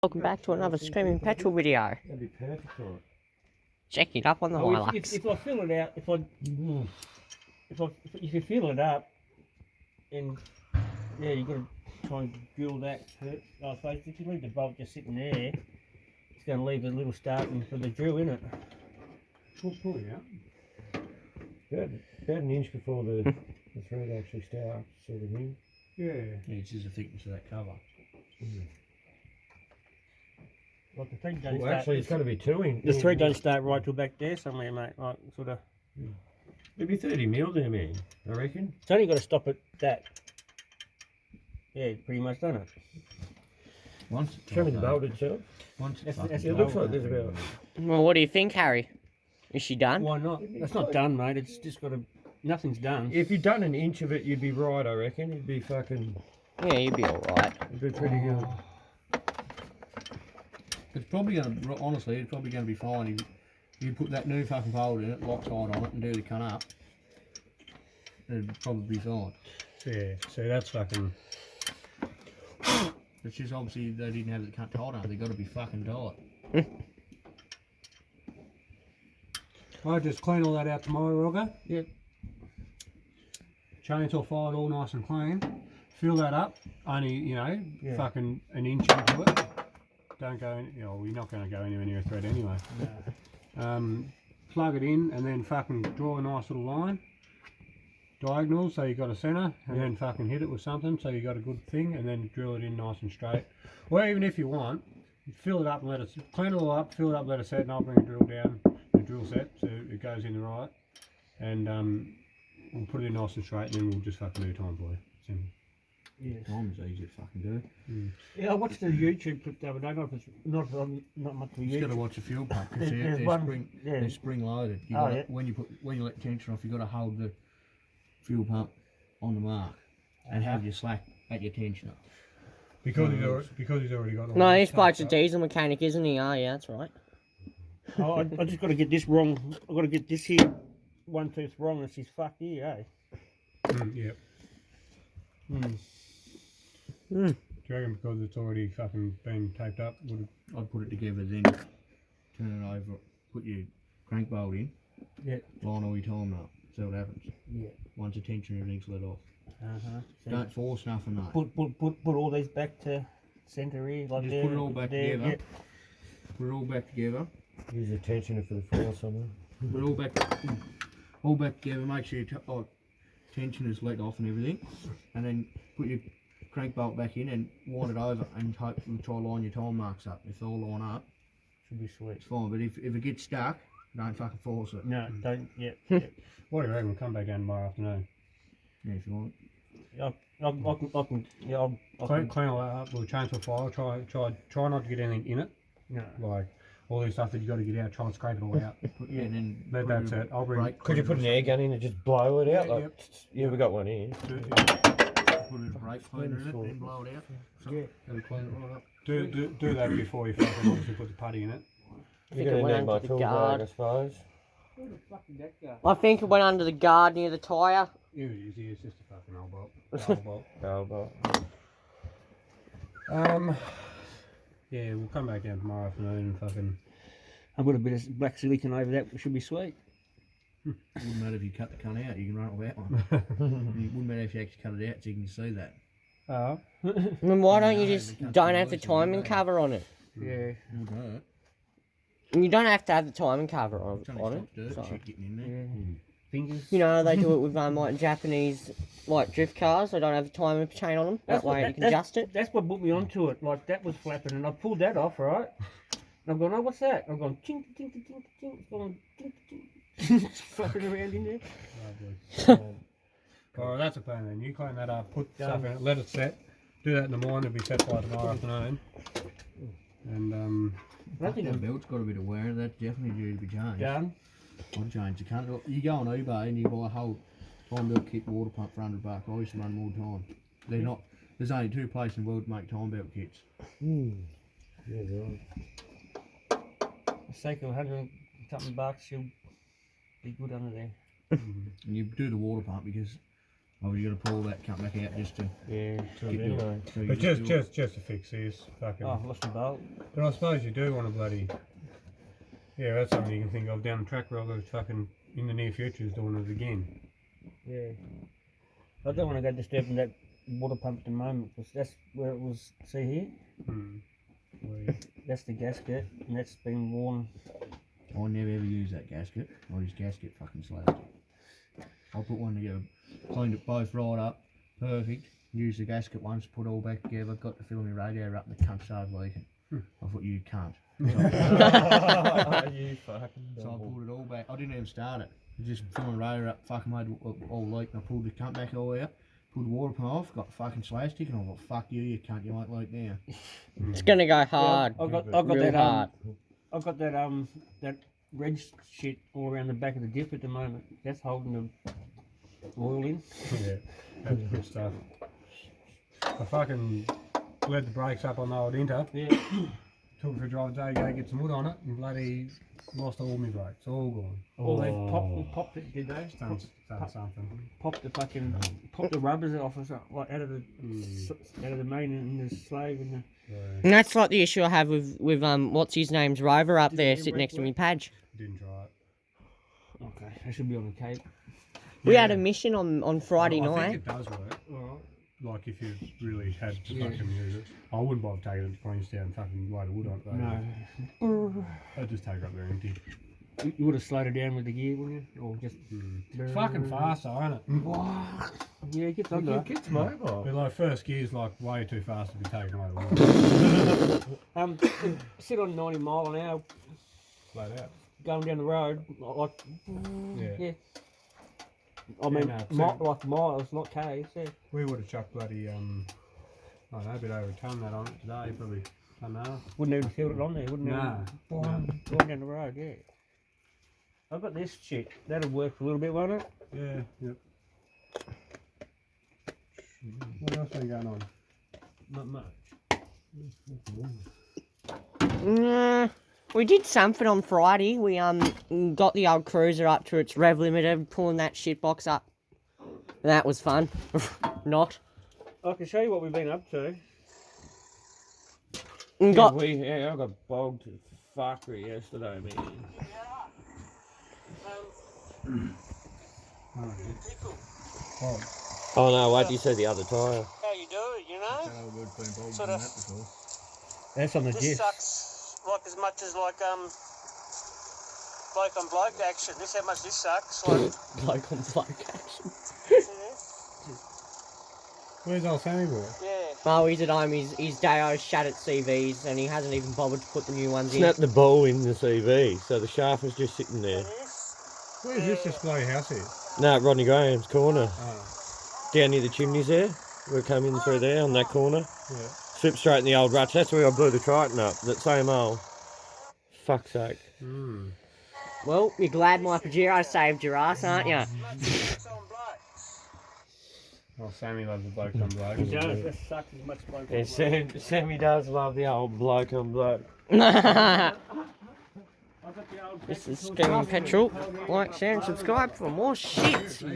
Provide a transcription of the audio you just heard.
Welcome back to another Screaming Petrol video. That'd be perfect for it. Check it up on the Hilux. If I fill it out, if you fill it up, and yeah, you've got to try and drill that. I suppose if you leave the bolt just sitting there, it's going to leave a little starting for the drill, isn't it? Pull it out. About an inch before the thread actually starts, sort of thing. Yeah, it's just the thickness of that cover. Like the thread don't Well, start. actually, it's got to be 2 inches. The thread don't start right till back there somewhere, mate. Like sort of. It'd be 30 mil there, man. I reckon. It's only got to stop at that. Yeah, pretty much done it. Once Show me the bolt itself. It looks like there's about. Well, what do you think, Harry? Is she done? Why not? That's not done, mate. It's just got to. Nothing's done. If you'd done an inch of it, you'd be right. I reckon. It'd be fucking. Yeah, you'd be alright. It'd be pretty good. It's probably going to, honestly, it's probably going to be fine. You put that new fucking bolt in it, Loctite on it, and do the cut up. It'd probably be fine. Yeah, so that's fucking. It's just obviously they didn't have the cut tight on. They got to be fucking tight. I'll just clean all that out tomorrow, Roger. Yep. Chainsaw fired all nice and clean. Fill that up, only, Yeah. fucking an inch into it. Don't go in, we're not going to go anywhere near a thread anyway. No. Plug it in and then fucking draw a nice little line. Diagonal, so you got a centre, and then fucking hit it with something so you got a good thing, and then drill it in nice and straight. Or even if you want, fill it up and let it, clean it all up, fill it up, let it set, and I'll bring a drill down, the drill set, so it goes in the right. And we'll put it in nice and straight, and then we'll just fucking do time for you. Simple. Yes. Time's easy to fucking do. Yeah, I watched the YouTube clip the other day. Not much of You just got to YouTube. watch the fuel pump because There's they're one- they're spring loaded. You Oh, gotta, yeah. when you let tension off, you got to hold the fuel pump on the mark and have your slack at your tensioner. Because he's already got all No, that this stuff bloke's a up. diesel mechanic, isn't he? Oh, yeah, that's right. Oh, I just got to get this wrong. I got to get this here one tooth wrong. This is fuck here, eh? Yep. Mm. Do you reckon because it's already fucking been taped up? I'd put it together, then turn it over, put your crank bolt in, Yeah. line all your time up, see what happens. Yeah. Once the tension everything's let off. So Don't force nothing though. put all these back to centre here, like Just there, put it all back there, together. Put it all back together. Use a tensioner for the force on it. Put it all back together. Make sure your tension is let off and everything, and then put your crank bolt back in and wind it over and try to line your time marks up. If they all line up, Should be sweet. it's fine. But if it gets stuck, don't fucking force it. No, don't. Yeah. What do you reckon? We'll come back down tomorrow afternoon. Yeah, if you want. I can. Yeah. I'll Clean all that up. We'll change the file. Try not to get anything in it. No. Like all this stuff that you got to get out. Try and scrape it all out. Yeah, and then That's it. I'll bring. Could you put an air gun in and just blow it out? Yeah, Like, yeah, we got one here. put a brake cleaner in it, then blow it out. So Yeah. that'll clean it right up. Do that before you fucking obviously put the putty in it. think You're it going went to need my under the tool guard. bag, I suppose. Where the fuck did that go? I think it went under the guard near the tyre. Yeah, it is. It's just a fucking old bolt. Oh, but Yeah, we'll come back down tomorrow afternoon and fucking. I've got a bit of black silicon over that. Should be sweet. It wouldn't matter if you cut the cunt out, you can run it without one. It wouldn't matter if you actually cut it out so you can see that. Oh. Then why don't you No, just they can't don't do have the those, timing they? cover on it? Yeah. It wouldn't hurt. And you don't have to have the timing cover on It's it. only stops dirt so. shit getting in there. Yeah. Fingers. You know, they do it with like Japanese like drift cars. They don't have the timing chain on them. That way you can adjust it. That's what put me onto it. Like that was flapping, and I pulled that off, right? And I'm going, oh, what's that? I'm going, ching, ching, ching, ching, ching. It's going, ching, ching. Flapping around in there. Alright, that's a plan then. You clean that up, put stuff in it, let it set. Do that in the morning, it'll be set by tomorrow afternoon. And I think That I'm belt's got a bit of wear, that's definitely due to be changed. done. I'd change the cunt. You go on eBay and you buy a whole time belt kit water pump for $100. I used to run more time. They're not, there's only 2 places in the world that make time belt kits. yeah, right. A sake of 100 something bucks, you'll be good under there. And you do the water pump because Oh, you got to pull that cunt back out just to Yeah, so get anyway. your. So you But just do it. just to fix this, fucking. Oh, lost my bolt. But I suppose you do want to bloody. Yeah, that's something you can think of down the track where I've got to fucking in the near future is doing it again. Yeah. I don't want to go disturbing that water pump at the moment because that's where it was. See here? Hmm. That's the gasket and that's been worn. I never ever use that gasket. I use gasket fucking slashed. I put one together, cleaned it both right up, perfect. Used the gasket once, put it all back together, got the filament radiator up and the cunt started leaking. I thought you can't. You fucking So I double. pulled it all back. I didn't even start it. I just filament radiator up, fucking made it all leak and I pulled the cunt back all out. Pulled the water pump off, got the fucking slash stick and I thought, fuck you cunt, you won't leak now. It's gonna go hard. I've got Real that hard. I've got that red shit all around the back of the dip at the moment. That's holding the oil in. Yeah, that's good stuff. I fucking led the brakes up on the old Inter. Yeah. Took it for a drive today, go get some wood on it, and bloody lost all my brakes, all gone. Oh, they popped it, did they? Done something. Popped the rubbers off or something, like out of the main and the slave and the. And that's like the issue I have with what's his name's Rover up there sitting next to me, Padge. Didn't try it. Okay, I should be on the Cape. We had a mission on Friday I night. think it does work. Alright. Like if you really had to Yeah. fucking use it. I wouldn't bother taking it to Queenstown and fucking load of wood on it though. No. I'd just take it up there empty. You would have slowed it down with the gear, wouldn't you? Or just. It's fucking fast though, isn't it? Yeah, it gets under. It's mobile. But like first gear's like way too fast to be taken away the wood. Sit on 90 mile an hour Flat out. going down the road, like. Yeah. Yeah. I mean, no, like miles, not K's. Yeah. We would have chucked bloody I don't know, a bit over a ton that on it today, probably ton and a half. Wouldn't even feel it on there, wouldn't Nah, it? nah. Going down the road, yeah. I've got this shit. That'll work a little bit, won't it? Yeah, yep. What else are you going on? Not much. We did something on Friday. We got the old cruiser up to its rev limiter, pulling that shit box up. That was fun. Not. I can show you what we've been up to. We got I got bogged to fuckery yesterday, man. Oh no, wait, you said the other tyre. How you do it, you know? Sort of. That's on the This disc. sucks like as much as like bloke on bloke action. This how much this sucks. Like, bloke on bloke action. yeah. Where's old Sammy boy? Yeah. Oh, he's at home. His Dao's shat at CVs, and he hasn't even bothered to put the new ones in. Snapped the ball in the CV, so the shaft was just sitting there. Where's this display house here? No, Rodney Graham's corner. Oh, Down near the chimneys there. We come in through there on that corner. yeah. Slip straight in the old ruts. That's where I blew the Triton up. That same hole. Fuck's sake. Mm. Well, you're glad my Pajero saved your ass, aren't you? Well, Sammy loves the bloke on bloke. He does. That sucks as much bloke on Yeah, bloke. Sammy does love the old bloke on bloke. I've got the old This is Screaming Petrol. Like, share, and subscribe for more shit.